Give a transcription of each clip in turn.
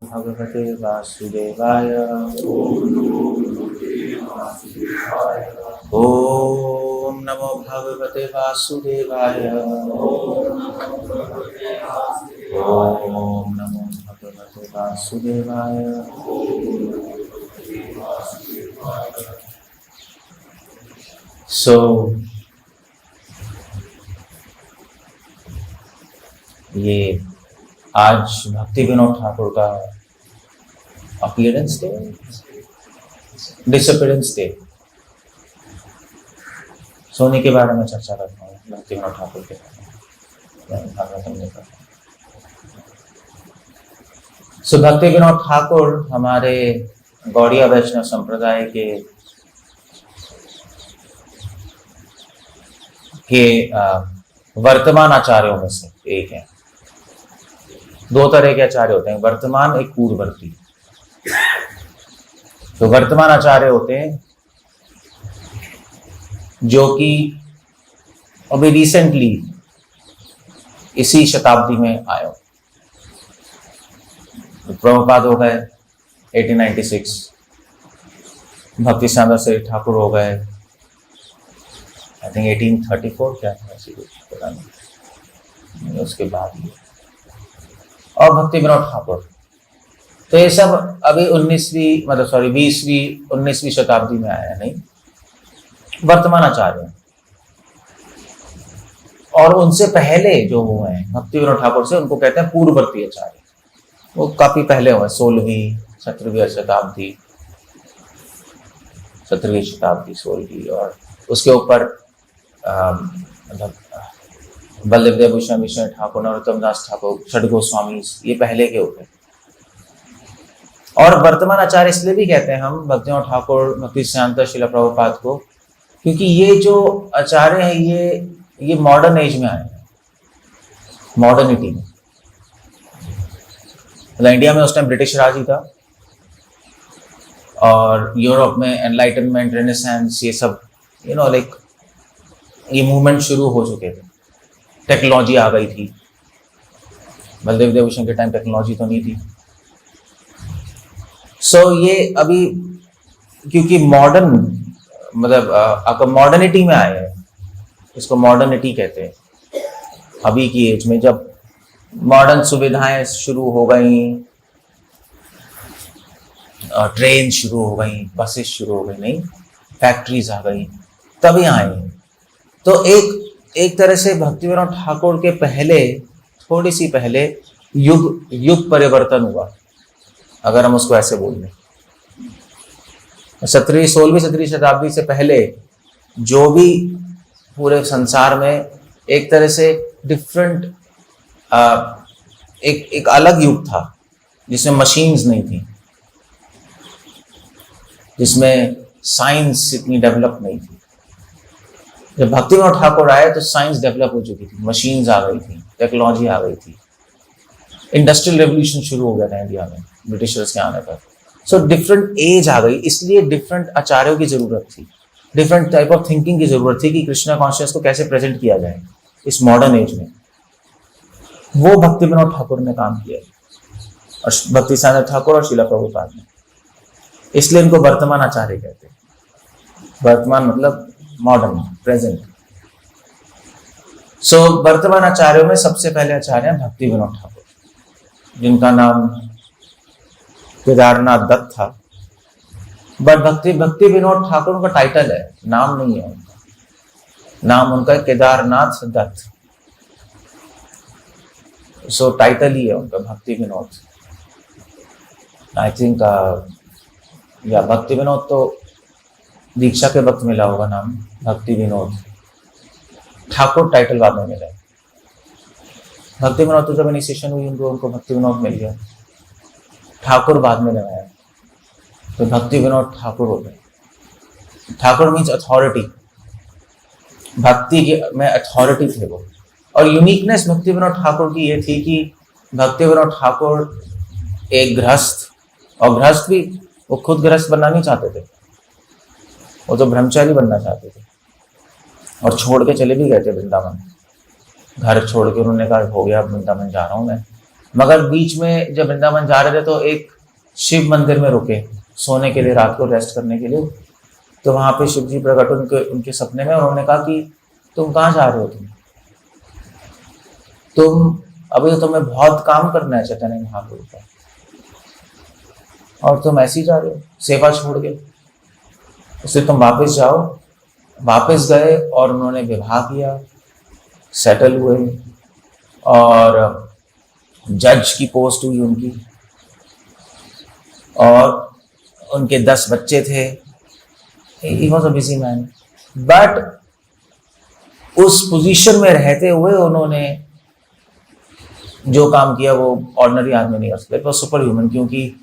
भगवते वासुदेवाय। ओम नमो भगवते वासुदेवाय। ओम नमो भगवते वासुदेवाय। ये आज भक्ति विनोद ठाकुर का अपीयरेंस डे, डिसअपीयरेंस डे, सोने के बारे में चर्चा करता हूँ। भक्ति विनोद ठाकुर के बारे में सो भक्ति विनोद ठाकुर हमारे गौड़िया वैष्णव संप्रदाय के वर्तमान आचार्यों में से एक है। दो तरह के आचार्य होते हैं, वर्तमान एक पूर्ववर्ती। तो वर्तमान आचार्य होते हैं जो कि अभी रिसेंटली इसी शताब्दी में आए हो। तो प्रभुपाद हो गए 1896, भक्ति सिद्धांत श्री ठाकुर हो गए आई थिंक 1834, क्या था ऐसी कुछ पता नहीं, उसके बाद ही और भक्ति विनोद ठाकुर। तो ये सब अभी 19वीं शताब्दी में आया नहीं, वर्तमान आचार्य। और उनसे पहले जो हुए हैं भक्ति विनोद ठाकुर से, उनको कहते हैं पूर्ववर्ती आचार्य। वो काफी पहले हुए, 16वीं 17वीं शताब्दी, 17वीं शताब्दी 16वीं, और उसके ऊपर मतलब बल्लभ भूषण विष्णु ठाकुर, नरोत्तम दास ठाकुर, षड गोस्वामी, ये पहले के होते हैं। और वर्तमान आचार्य इसलिए भी कहते हैं हम भक्ति विनोद ठाकुर, भक्ति सिद्धांत श्रील प्रभुपाद को, क्योंकि ये जो आचार्य है ये मॉडर्न एज में आए हैं, मॉडर्निटी में। मतलब इंडिया में उस टाइम ब्रिटिश राज ही था, और यूरोप में एनलाइटनमेंट, रेनेसांस, ये सब लाइक ये मूवमेंट शुरू हो चुके थे। टेक्नोलॉजी आ गई थी, बलदेव देवभूषण के टाइम टेक्नोलॉजी तो नहीं थी। ये अभी क्योंकि मॉडर्न मतलब आपका मॉडर्निटी में आए हैं, इसको मॉडर्निटी कहते हैं। अभी की एज में जब मॉडर्न सुविधाएं शुरू हो गई, ट्रेन शुरू हो गई, बसेस शुरू हो गई, नहीं फैक्ट्रीज आ गई, तभी आए हैं। तो एक तरह से भक्ति विनोद ठाकुर के पहले, थोड़ी सी पहले युग परिवर्तन हुआ, अगर हम उसको ऐसे बोल लें। 16वीं शताब्दी से पहले जो भी पूरे संसार में एक तरह से डिफरेंट एक अलग युग था, जिसमें मशीन्स नहीं थी, जिसमें साइंस इतनी डेवलप नहीं थी। जब भक्ति विनोद ठाकुर आए तो साइंस डेवलप हो चुकी थी, मशीन्स आ गई थी, टेक्नोलॉजी आ गई थी, इंडस्ट्रियल रेवोल्यूशन शुरू हो गया था इंडिया में ब्रिटिशर्स के आने पर। डिफरेंट एज आ गई, इसलिए डिफरेंट आचार्यों की जरूरत थी, डिफरेंट टाइप ऑफ थिंकिंग की जरूरत थी कि कृष्णा कॉन्शियस को कैसे प्रेजेंट किया जाए इस मॉडर्न एज में। वो भक्ति विनोद ठाकुर ने काम किया, और भक्ति सिद्धांत ठाकुर और श्रील प्रभुपाद ने। इसलिए इनको वर्तमान आचार्य कहते हैं। वर्तमान मतलब मॉडर्न, प्रेजेंट। वर्तमान आचार्यों में सबसे पहले आचार्य हैं भक्ति विनोद ठाकुर, जिनका नाम केदारनाथ दत्त था। बट भक्ति विनोद ठाकुर उनका टाइटल है, नाम नहीं है उनका। नाम उनका है केदारनाथ दत्त। टाइटल ही है उनका भक्ति विनोद। आई थिंक या भक्ति विनोद तो दीक्षा के वक्त मिला होगा नाम, भक्ति विनोद। ठाकुर टाइटल बाद में मिला। भक्ति विनोद तो जब इनिशिएशन हुई उनको भक्ति विनोद मिल गया, ठाकुर बाद में लगाया, तो भक्ति विनोद ठाकुर हो गए। ठाकुर मीन्स अथॉरिटी, भक्ति में अथॉरिटी थे वो। और यूनिकनेस भक्ति विनोद ठाकुर की ये थी कि भक्ति विनोद ठाकुर एक गृहस्थ, और गृहस्थ भी वो खुद गृहस्थ बनना नहीं चाहते थे, वो तो ब्रह्मचारी बनना चाहते थे, और छोड़ के चले भी गए थे वृंदावन। घर छोड़ के उन्होंने कहा हो गया, वृंदावन जा रहा हूँ मैं, मगर बीच में जब वृंदावन जा रहे थे तो एक शिव मंदिर में रुके सोने के लिए, रात को रेस्ट करने के लिए। तो वहां पे शिव जी प्रकट उनके सपने में, उन्होंने कहा कि तुम कहाँ जा रहे हो, तुम अभी तो तुम्हें बहुत काम करना है चैतन्य महाप्रभु का, और तुम ऐसे ही जा रहे हो सेवा छोड़ के, उससे तुम वापस जाओ। वापस गए और उन्होंने विवाह किया, सेटल हुए, और जज की पोस्ट हुई उनकी, और उनके 10 बच्चे थे। He was a busy man, but उस पोजीशन में रहते हुए उन्होंने जो काम किया वो ऑर्डिनरी आदमी नहीं कर सकते, वो सुपर ह्यूमन, क्योंकि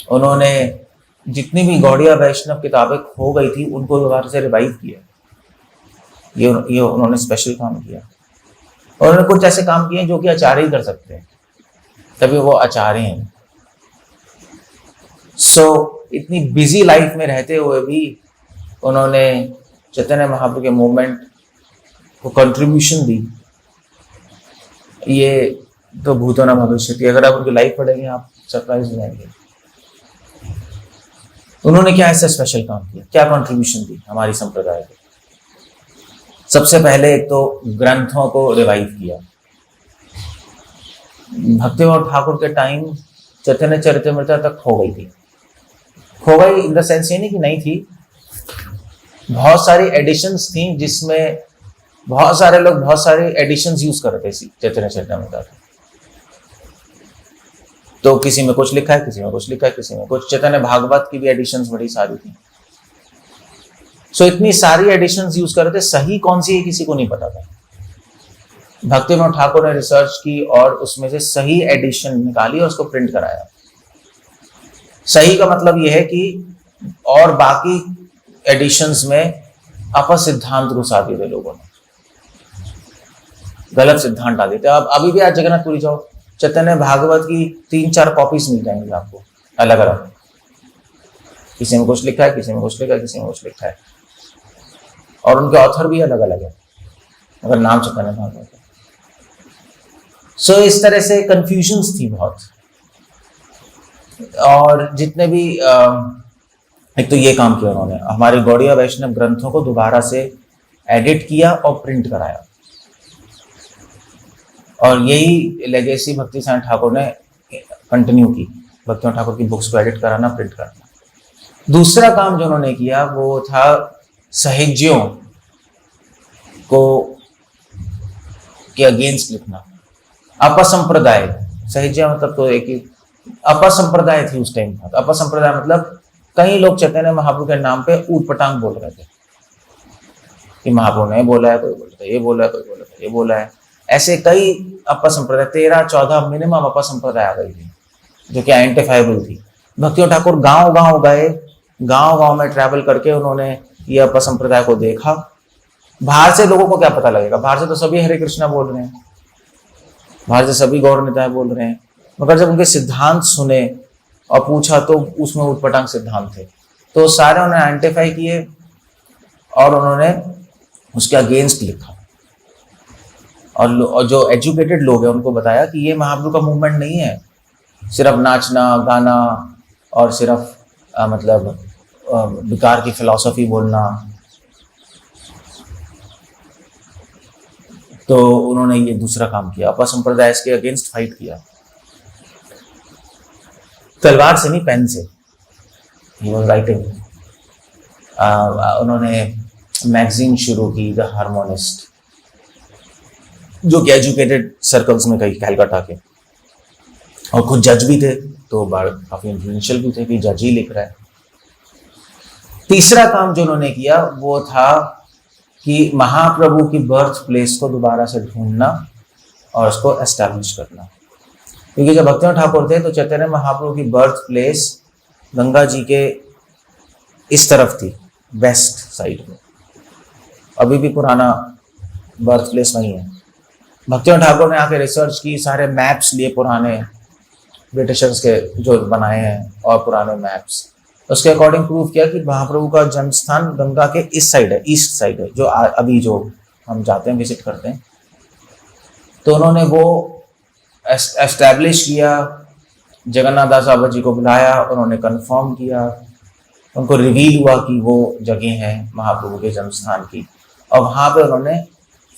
उन्होंने जितनी भी गौड़िया वैष्णव किताबें खो गई थी उनको दोबारा से रिवाइव किया। ये उन्होंने स्पेशल काम किया। और उन्होंने कुछ ऐसे काम किए जो कि आचार्य ही कर सकते हैं, तभी वो आचार्य हैं। इतनी बिजी लाइफ में रहते हुए भी उन्होंने चैतन्य महाप्रभु के मूवमेंट को कंट्रीब्यूशन दी। ये तो भूतो न भविष्यति, अगर आप उनकी लाइफ पढ़ेंगे आप सरप्राइज हो जाएंगे। उन्होंने क्या ऐसा स्पेशल काम किया, क्या कंट्रीब्यूशन दी हमारी संप्रदाय को। सबसे पहले एक तो ग्रंथों को रिवाइव किया। भक्तिविनोद ठाकुर के टाइम चैतन्य चरितमृत तक खो गई थी। खो गई इन द सेंस ये नहीं कि नहीं थी, बहुत सारी एडिशंस थी जिसमें बहुत सारे लोग बहुत सारे एडिशंस यूज कर रहे थे चैतन्य चरितमृत। तो किसी में कुछ लिखा है, किसी में कुछ लिखा है, किसी में कुछ। चैतन्य भागवत की भी एडिशंस बड़ी सारी थी। इतनी सारी एडिशंस यूज कर रहे थे, सही कौन सी है किसी को नहीं पता था। भक्तिविनोद ठाकुर ने रिसर्च की और उसमें से सही एडिशन निकाली और उसको प्रिंट कराया। सही का मतलब यह है कि और बाकी एडिशंस में अपसिद्धांत घुसा दिए थे लोगों ने, गलत सिद्धांत डाल देते। अब अभी भी आज जगन्नाथपुरी जाओ, चैतन्य भागवत की 3-4 कॉपीज मिल जाएंगी आपको अलग अलग। किसी में कुछ लिखा है, किसी में कुछ लिखा है, किसी में कुछ लिखा है, और उनके ऑथर भी अलग अलग है, अगर नाम चैतन्य भागवत है। इस तरह से कंफ्यूजन्स थी बहुत। और जितने भी एक तो ये काम किया उन्होंने, हमारे गौड़िया वैष्णव ग्रंथों को दोबारा से एडिट किया और प्रिंट कराया। और यही लेगेसी भक्ति साईं ठाकुर ने कंटिन्यू की, भक्ति ठाकुर की बुक्स को एडिट कराना, प्रिंट कराना। दूसरा काम जो उन्होंने किया वो था साहिज्यों को के अगेंस्ट लिखना। अपसंप्रदाय, साहिज्य मतलब तो एक ही अपसंप्रदाय थी उस टाइम पर। अपसंप्रदाय मतलब कई लोग चैतन्य महाप्रभु के नाम पे ऊट पटांग बोल रहे थे कि महाप्रभु ने बोला है, कोई बोलता है ये बोला है, कोई बोला है ये बोला है। ऐसे कई अपसंप्रदाय, 13-14 मिनिमम अपसंप्रदाय आ गई थी जो कि आइडेंटिफाइबल थी। भक्तिविनोद ठाकुर गांव गांव गए, गांव गांव में ट्रैवल करके उन्होंने ये अपसंप्रदाय को देखा। बाहर से लोगों को क्या पता लगेगा, बाहर से तो सभी हरे कृष्णा बोल रहे हैं, बाहर से सभी गौर निताय बोल रहे हैं, मगर जब उनके सिद्धांत सुने और पूछा तो उसमें उटपटांग सिद्धांत थे। तो सारे उन्होंने आइडेंटिफाई किए और उन्होंने उसके अगेंस्ट लिखा। और जो एजुकेटेड लोग हैं उनको बताया कि ये महाप्रभु का मूवमेंट नहीं है, सिर्फ नाचना गाना और सिर्फ मतलब बेकार की फिलॉसफी बोलना। तो उन्होंने ये दूसरा काम किया, अपसंप्रदाय के अगेंस्ट फाइट किया, तलवार से नहीं पेन से। He was writing. उन्होंने मैगजीन शुरू की द हार्मोनिस्ट, जो कि एजुकेटेड सर्कल्स में कई कलकत्ता के, और खुद जज भी थे तो काफी इन्फ्लुएंशियल भी थे कि जज ही लिख रहा है। तीसरा काम जो उन्होंने किया वो था कि महाप्रभु की बर्थ प्लेस को दोबारा से ढूंढना और उसको एस्टैब्लिश करना। क्योंकि जब भक्तिविनोद ठाकुर थे तो चैतन्य महाप्रभु की बर्थ प्लेस गंगा जी के इस तरफ थी, वेस्ट साइड में। अभी भी पुराना बर्थ प्लेस वही है। भक्तिविनोद ठाकुर ने आके रिसर्च की, सारे मैप्स लिए पुराने ब्रिटिशर्स के जो बनाए हैं और पुराने मैप्स, उसके अकॉर्डिंग प्रूव किया कि महाप्रभु का जन्म स्थान गंगा के इस साइड है, ईस्ट साइड है, जो अभी जो हम जाते हैं विजिट करते हैं। तो उन्होंने वो एस्टैब्लिश किया, जगन्नाथ दास बाबा जी को बुलाया, उन्होंने कंफर्म किया, उनको रिवील हुआ कि वो जगह है महाप्रभु के जन्म स्थान की, और वहां पे उन्होंने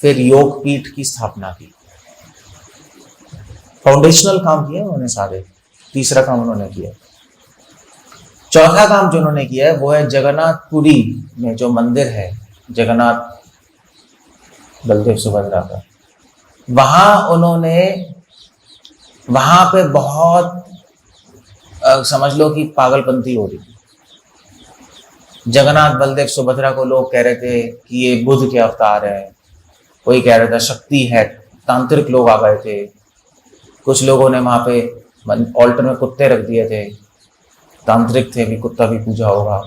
फिर योग पीठ की स्थापना की। फाउंडेशनल काम किया उन्होंने सारे। तीसरा काम उन्होंने किया। चौथा काम जो उन्होंने किया है वो है जगन्नाथपुरी में जो मंदिर है जगन्नाथ बलदेव सुभद्रा का, वहां पे बहुत समझ लो कि पागलपंती हो रही थी। जगन्नाथ बलदेव सुभद्रा को लोग कह रहे थे कि ये बुद्ध के अवतार है, कोई कह रहा था शक्ति है, तांत्रिक लोग आ गए थे, कुछ लोगों ने वहां पे ऑल्टर में कुत्ते रख दिए थे, तांत्रिक थे भी, कुत्ता भी पूजा होगा,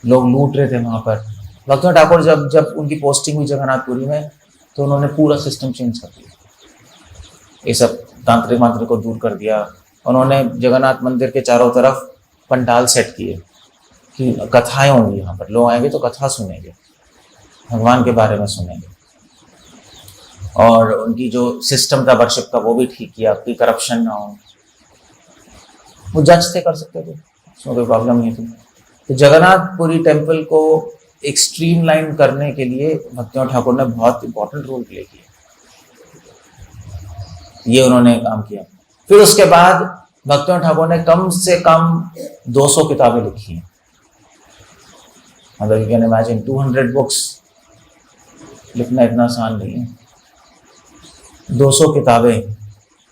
लोग लूट रहे थे वहां पर। भक्तिनाथ ठाकुर जब उनकी पोस्टिंग हुई जगन्नाथपुरी में तो उन्होंने पूरा सिस्टम चेंज कर दिया, ये सब तांत्रिक मंत्र को दूर कर दिया। उन्होंने जगन्नाथ मंदिर के चारों तरफ पंडाल सेट किए कि कथाएं होंगी, यहाँ पर लोग आएंगे तो कथा सुनेंगे, भगवान के बारे में सुनेंगे। और उनकी जो सिस्टम था वर्शिप का वो भी ठीक किया कि करप्शन ना हो। वो जज थे, कर सकते थे, उसमें कोई प्रॉब्लम नहीं थी। तो जगन्नाथपुरी टेम्पल को एक स्ट्रीमलाइन करने के लिए भक्तिनाथ ठाकुर ने बहुत इंपॉर्टेंट रोल प्ले किया, ये उन्होंने काम किया। फिर उसके बाद भक्तिनाथ ठाकुर ने कम से कम 200 किताबें लिखी हैं। मतलब यू कैन इमेजिन 200 बुक्स लिखना इतना आसान नहीं है। 200 किताबें,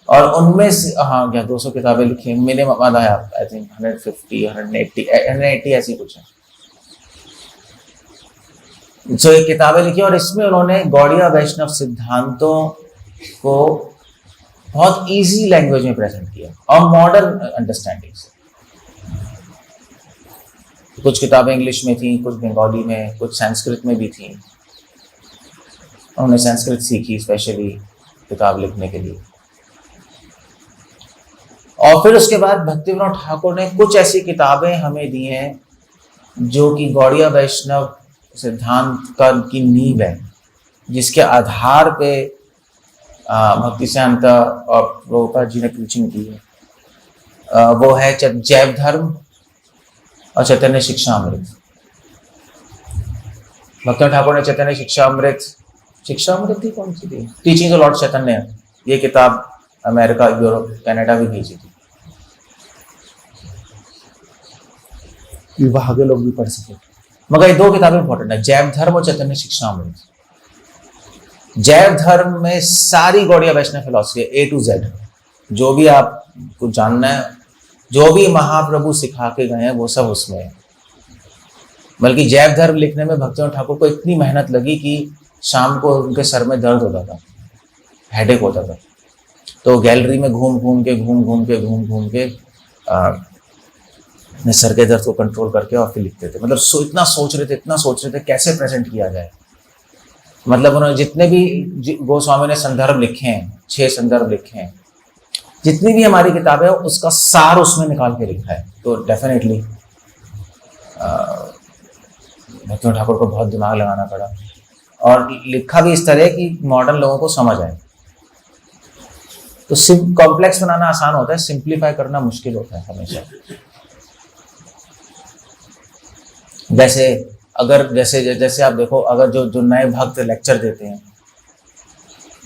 और उनमें से 200 किताबें लिखी, मिनिमम आया आई थिंक 150 180 ऐसी कुछ है। सो ये किताबें लिखी और इसमें उन्होंने गौड़िया वैष्णव सिद्धांतों को बहुत इजी लैंग्वेज में प्रेजेंट किया और मॉडर्न अंडरस्टैंडिंग से। कुछ किताबें इंग्लिश में थी, कुछ बंगाली में, कुछ संस्कृत में भी थी। उन्होंने संस्कृत सीखी स्पेशली किताब लिखने के लिए। और फिर उसके बाद भक्तिविनोद ठाकुर ने कुछ ऐसी किताबें हमें दी हैं जो कि गौड़िया वैष्णव सिद्धांत की नींव है, जिसके आधार पे भक्ति सिद्धांत और प्रभुपाद जी ने टीचिंग की है। वो है जैव धर्म और चैतन्य शिक्षामृत। भक्तिनाथ ठाकुर ने चैतन्य शिक्षामृत थी, कौन सी थी, टीचिंग ऑफ लॉर्ड चैतन्य, ये किताब अमेरिका, यूरोप, कनाडा भी भेजी थी, वहां के लोग भी पढ़ सके। मगर ये 2 किताबें इंपॉर्टेंट है, जैव धर्म और चैतन्य शिक्षामृत। जैव धर्म में सारी गौड़िया वैष्णव फिलॉसफी है, A to Z, जो भी आपको जानना है, जो भी महाप्रभु सिखा के गए हैं वो सब उसमें है। बल्कि जैव धर्म लिखने में भक्तिनाथ ठाकुर को इतनी मेहनत लगी कि शाम को उनके सर में दर्द होता था, हेडेक होता था, तो गैलरी में घूम घूम के अपने सर के दर्द को कंट्रोल करके और फिर लिखते थे। मतलब इतना सोच रहे थे कैसे प्रेजेंट किया जाए। मतलब उन्होंने जितने भी गोस्वामी ने संदर्भ लिखे हैं, 6 संदर्भ लिखे हैं, जितनी भी हमारी किताबें है उसका सार उसमें निकाल के लिखा है। तो डेफिनेटली भक्तिनाथ ठाकुर को बहुत दिमाग लगाना पड़ा और लिखा भी इस तरह कि मॉडर्न लोगों को समझ आए। तो कॉम्प्लेक्स बनाना आसान होता है, सिंप्लीफाई करना मुश्किल होता है हमेशा। जैसे आप देखो, अगर जो नए भक्त लेक्चर देते हैं,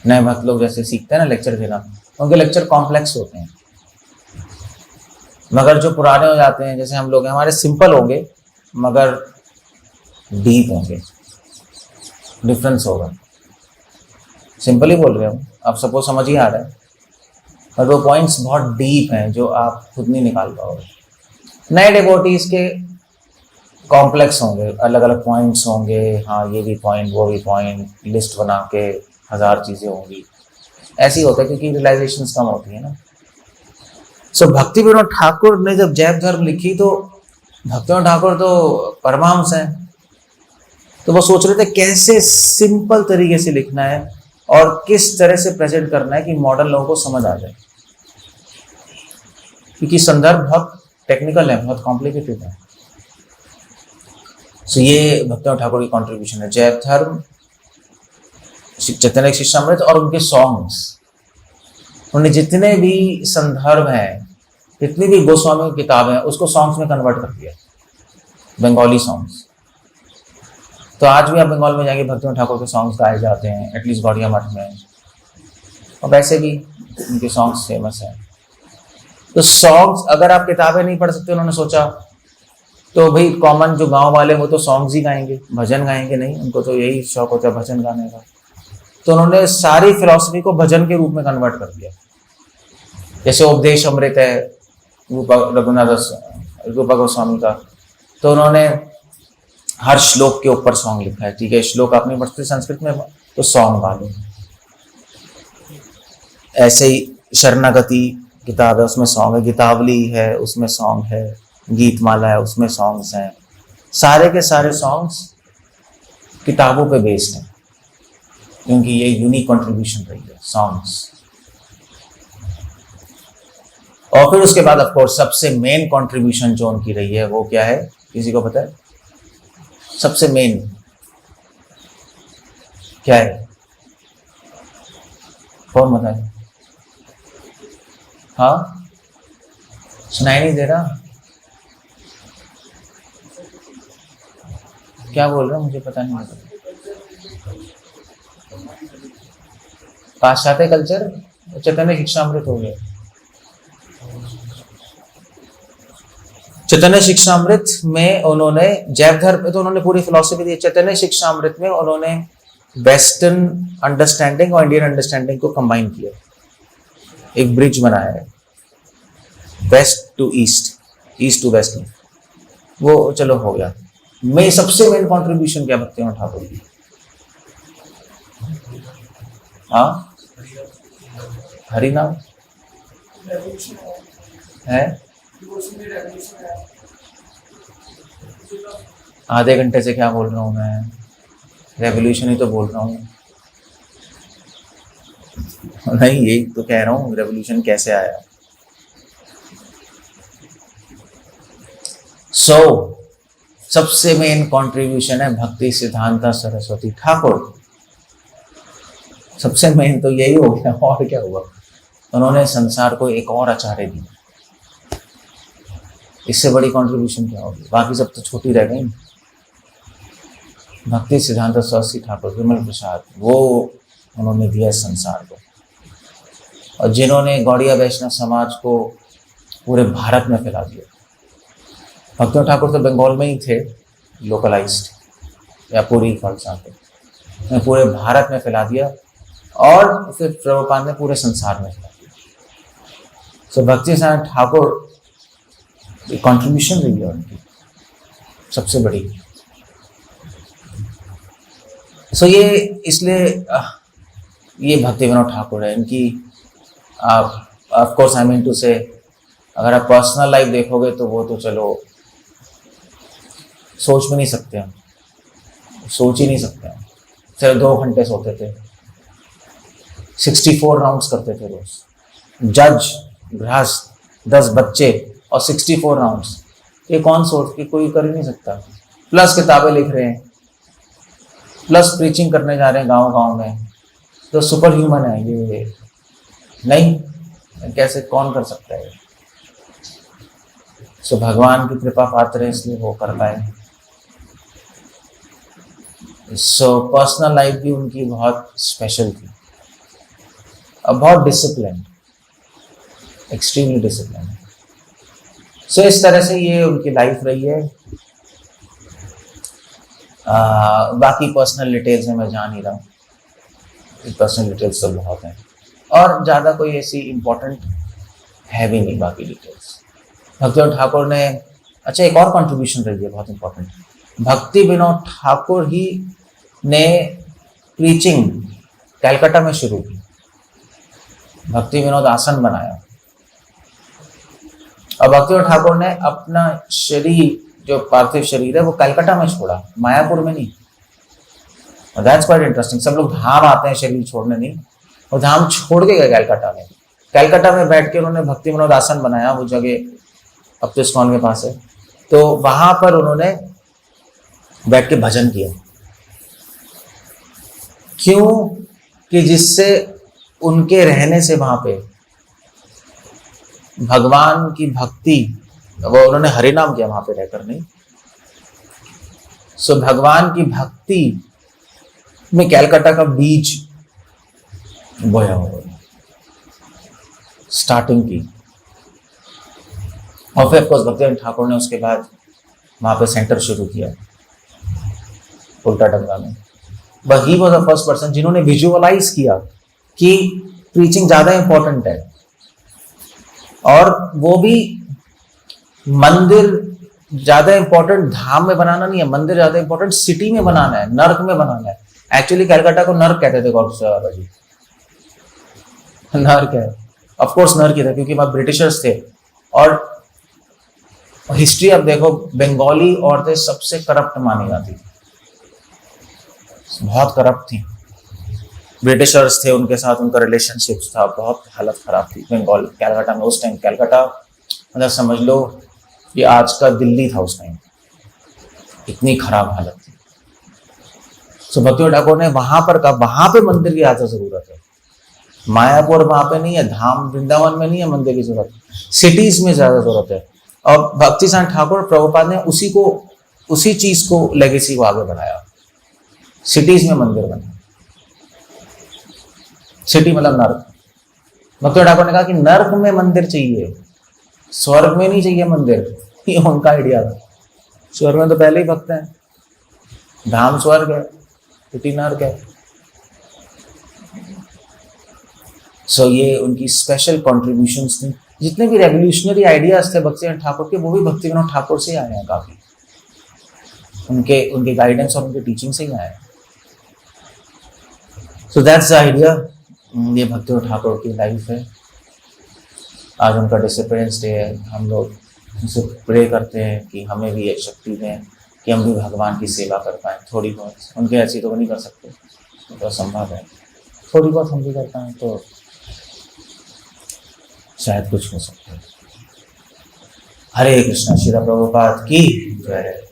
नए भक्त लोग जैसे सीखते हैं ना लेक्चर देना, उनके लेक्चर कॉम्प्लेक्स होते हैं। मगर जो पुराने हो जाते हैं, जैसे हम लोग हैं, हमारे सिंपल होंगे मगर डीप होंगे, डिफरेंस होगा। सिंपल ही बोल रहे हो, आप सपोज समझ ही आ रहा है, और वो पॉइंट्स बहुत डीप हैं जो आप खुद नहीं निकाल पाओगे। नए डिवोटीज के कॉम्प्लेक्स होंगे, अलग अलग पॉइंट्स होंगे, हाँ ये भी पॉइंट, वो भी पॉइंट, लिस्ट बना के 1000 चीजें होंगी। ऐसी होता है क्योंकि रियलाइजेशंस कम होती है ना। सो भक्तिविनोद ठाकुर ने जब जैव धर्म लिखी तो भक्तिविनोद ठाकुर तो परमहंस हैं, तो वो सोच रहे थे कैसे सिंपल तरीके से लिखना है और किस तरह से प्रेजेंट करना है कि मॉडर्न लोगों को समझ आ जाए, क्योंकि संदर्भ बहुत टेक्निकल है, बहुत कॉम्प्लिकेटेड है। सो ये भक्तिनाथ ठाकुर की कंट्रीब्यूशन है, जैव धर्म, चैतन्य शिक्षामृत और उनके सॉन्ग्स। उन्होंने जितने भी संदर्भ हैं, जितनी भी गोस्वामी की किताबें हैं, उसको सॉन्ग्स में कन्वर्ट कर दिया, बंगाली सॉन्ग्स। तो आज भी आप बंगाल में जाएंगे, भक्तिविनोद ठाकुर के सॉन्ग्स गाए जाते हैं, एटलीस्ट गौड़िया मठ में, और वैसे भी उनके सॉन्ग्स फेमस हैं। तो सॉन्ग्स अगर आप किताबें नहीं पढ़ सकते, उन्होंने सोचा तो भाई कॉमन जो गांव वाले वो तो सॉन्ग्स ही गाएंगे, भजन गाएंगे नहीं, उनको तो यही शौक होता है भजन गाने का। तो उन्होंने सारी फिलॉसफी को भजन के रूप में कन्वर्ट कर दिया। जैसे उपदेश अमृत है रूपा गोस्वामी का, तो उन्होंने हर श्लोक के ऊपर सॉन्ग लिखा है। ठीक है, श्लोक आप नहीं पढ़ते संस्कृत में तो सॉन्ग गा लो। ऐसे ही शरणागति किताब है, उसमें सॉन्ग है, गीतावली है उसमें सॉन्ग है, गीतमाला है उसमें सॉन्ग्स हैं। सारे के सारे सॉन्ग्स किताबों पे बेस्ड हैं, क्योंकि ये यूनिक कंट्रीब्यूशन रही है सॉन्ग्स। और फिर उसके बाद ऑफ कोर्स सबसे मेन कंट्रीब्यूशन जो उनकी रही है वो क्या है, किसी को पता है? सबसे मेन क्या है? कौन बताए? हाँ, सुनाई नहीं दे रहा? क्या बोल रहा हूँ मुझे पता नहीं। पाश्चात्य कल्चर, चैतन्य शिक्षामृत हो गया। चैतन्य शिक्षामृत में उन्होंने जैव धर्म में तो उन्होंने पूरी फिलॉसफी दी। चैतन्य शिक्षामृत में उन्होंने वेस्टर्न अंडरस्टैंडिंग और इंडियन अंडरस्टैंडिंग को कंबाइन किया, एक ब्रिज बनाया है, west to east, east to west में। वो चलो हो गया। मैं सबसे मेन कंट्रीब्यूशन क्या भक्तिविनोद ठाकुर की? हाँ, हरिनाम है। आधे घंटे से क्या बोल रहा हूं मैं? रेवोल्यूशन ही तो बोल रहा हूं। नहीं, यही तो कह रहा हूं, रेवोल्यूशन कैसे आया। सबसे मेन कंट्रीब्यूशन है भक्ति सिद्धांता सरस्वती ठाकुर। सबसे मेन तो यही हो गया, और क्या हुआ? उन्होंने संसार को एक और आचार्य दी। इससे बड़ी कंट्रीब्यूशन क्या होगी? बाकी सब तो छोटी रह गई। भक्ति सिद्धांत सरस्वती ठाकुर, विमल प्रसाद, वो उन्होंने दिया संसार को। और जिन्होंने गौड़िया वैष्णव समाज को पूरे भारत में फैला दिया। भक्तिविनोद ठाकुर तो बंगाल में ही थे, लोकलाइज्ड, या पूरी खालसा पे पूरे भारत में फैला दिया, और फिर प्रभुपाद ने पूरे संसार में फैला दिया। सो भक्ति सिद्धांत ठाकुर कंट्रीब्यूशन रही है उनकी सबसे बड़ी। सो ये इसलिए ये भक्तिविनोद ठाकुर है। इनकी of course I mean to say, अगर आप पर्सनल लाइफ देखोगे तो वो तो चलो सोच भी नहीं सकते हम, सोच ही नहीं सकते हम। चलो 2 घंटे सोते थे, 64 राउंड्स करते थे रोज, जज, गृहस्थ, 10 बच्चे और 64 राउंड्स। ये कौन सोच के, कोई कर ही नहीं सकता। प्लस किताबें लिख रहे हैं, प्लस प्रीचिंग करने जा रहे हैं गांव गांव में, तो सुपर ह्यूमन है ये। नहीं, कैसे, कौन कर सकता है? सो भगवान की कृपा पात्र है, इसलिए वो कर पाए। सो पर्सनल लाइफ भी उनकी बहुत स्पेशल थी, और बहुत डिसिप्लिन, एक्सट्रीमली डिसिप्लिन। सो इस तरह से ये उनकी लाइफ रही है। बाकी पर्सनल डिटेल्स में मैं जा नहीं रहा हूँ, पर्सनल डिटेल्स तो बहुत हैं, और ज़्यादा कोई ऐसी इम्पोर्टेंट है भी नहीं बाकी डिटेल्स। भक्तिविनोद ठाकुर ने, अच्छा एक और कंट्रीब्यूशन रही है बहुत इम्पोर्टेंट, भक्तिविनोद ठाकुर ही ने प्रीचिंग कलकत्ता में शुरू की। भक्तिविनोद आश्रम बनाया, और भक्तिविनोद ठाकुर ने अपना शरीर, जो पार्थिव शरीर है, वो कलकत्ता में छोड़ा, मायापुर में नहीं। और दैट्स क्वाइट इंटरेस्टिंग। सब लोग धाम आते हैं शरीर छोड़ने, नहीं, वो धाम छोड़ के गए कलकत्ता में। कलकत्ता में बैठ के उन्होंने भक्तिविनोद आश्रम बनाया, वो जगह अब तो इस्कॉन के पास है। तो वहां पर उन्होंने बैठ के भजन किया। क्यों? कि जिससे उनके रहने से वहां पे भगवान की भक्ति, वो उन्होंने हरि नाम किया वहां पे रहकर, नहीं। सो भगवान की भक्ति में कैलकाटा का बीज बोया हुआ, स्टार्टिंग की। और फिर ऑफकोर्स भक्तिवेदांत ठाकुर ने उसके बाद वहां पे सेंटर शुरू किया उल्टा डंगा में। But he was the first person जिन्होंने विजुअलाइज किया कि प्रीचिंग ज्यादा इंपॉर्टेंट है, और वो भी मंदिर ज्यादा इंपॉर्टेंट धाम में बनाना नहीं है, मंदिर ज्यादा इंपॉर्टेंट सिटी में बनाना है, नर्क में बनाना है। एक्चुअली कैलकाटा को नर्क कहते थे गौरव बाबा जी, नर्क है, ऑफ कोर्स नर्क ही था क्योंकि वहां ब्रिटिशर्स थे। और हिस्ट्री अब देखो, बंगाली औरतें सबसे करप्ट मानी जाती, बहुत करप्ट थी। ब्रिटिशर्स थे, उनके साथ उनका रिलेशनशिप था, बहुत हालत खराब थी बंगाल, कैलकाटा में। उस टाइम कैलकाटा मतलब समझ लो कि आज का दिल्ली था उस टाइम, इतनी खराब हालत थी। सो भक्तिवेदांत ठाकुर ने वहां पर कहा, वहां पे मंदिर की ज्यादा जरूरत है। मायापुर वहां पे नहीं है, धाम वृंदावन में नहीं है मंदिर की जरूरत, सिटीज में ज्यादा जरूरत है। और भक्तिवेदांत ठाकुर प्रभुपाद ने उसी चीज को, लेगेसी को आगे बढ़ाया, सिटीज में मंदिर बने। सिटी मतलब नर्क। भक्तिवेदांत ठाकुर ने कहा कि नर्क में मंदिर चाहिए, स्वर्ग में नहीं चाहिए मंदिर। ये उनका आइडिया था। स्वर्ग में तो पहले ही भक्त हैं, धाम स्वर्ग है, सिटी नर्क है। सो ये उनकी स्पेशल कॉन्ट्रीब्यूशंस थी। जितने भी रेवोल्यूशनरी आइडियाज थे भक्तिवेदांत ठाकुर के, वो भी भक्तिविनोद ठाकुर से ही आए हैं काफी, उनके गाइडेंस और उनके टीचिंग से ही आए हैं। So that's the idea. ये भक्तिवेदांत ठाकुर की लाइफ है। आज उनका डिसअपीयरेंस डे है। हम लोग उनसे प्रे करते हैं कि हमें भी एक शक्ति दें कि हम भी भगवान की सेवा कर पाएँ थोड़ी बहुत। उनके ऐसी तो नहीं कर सकते, तो असंभव है। थोड़ी बहुत हम भी कर पाएँ तो शायद कुछ हो सकता है। हरे कृष्णा। श्रील प्रभुपाद की जय।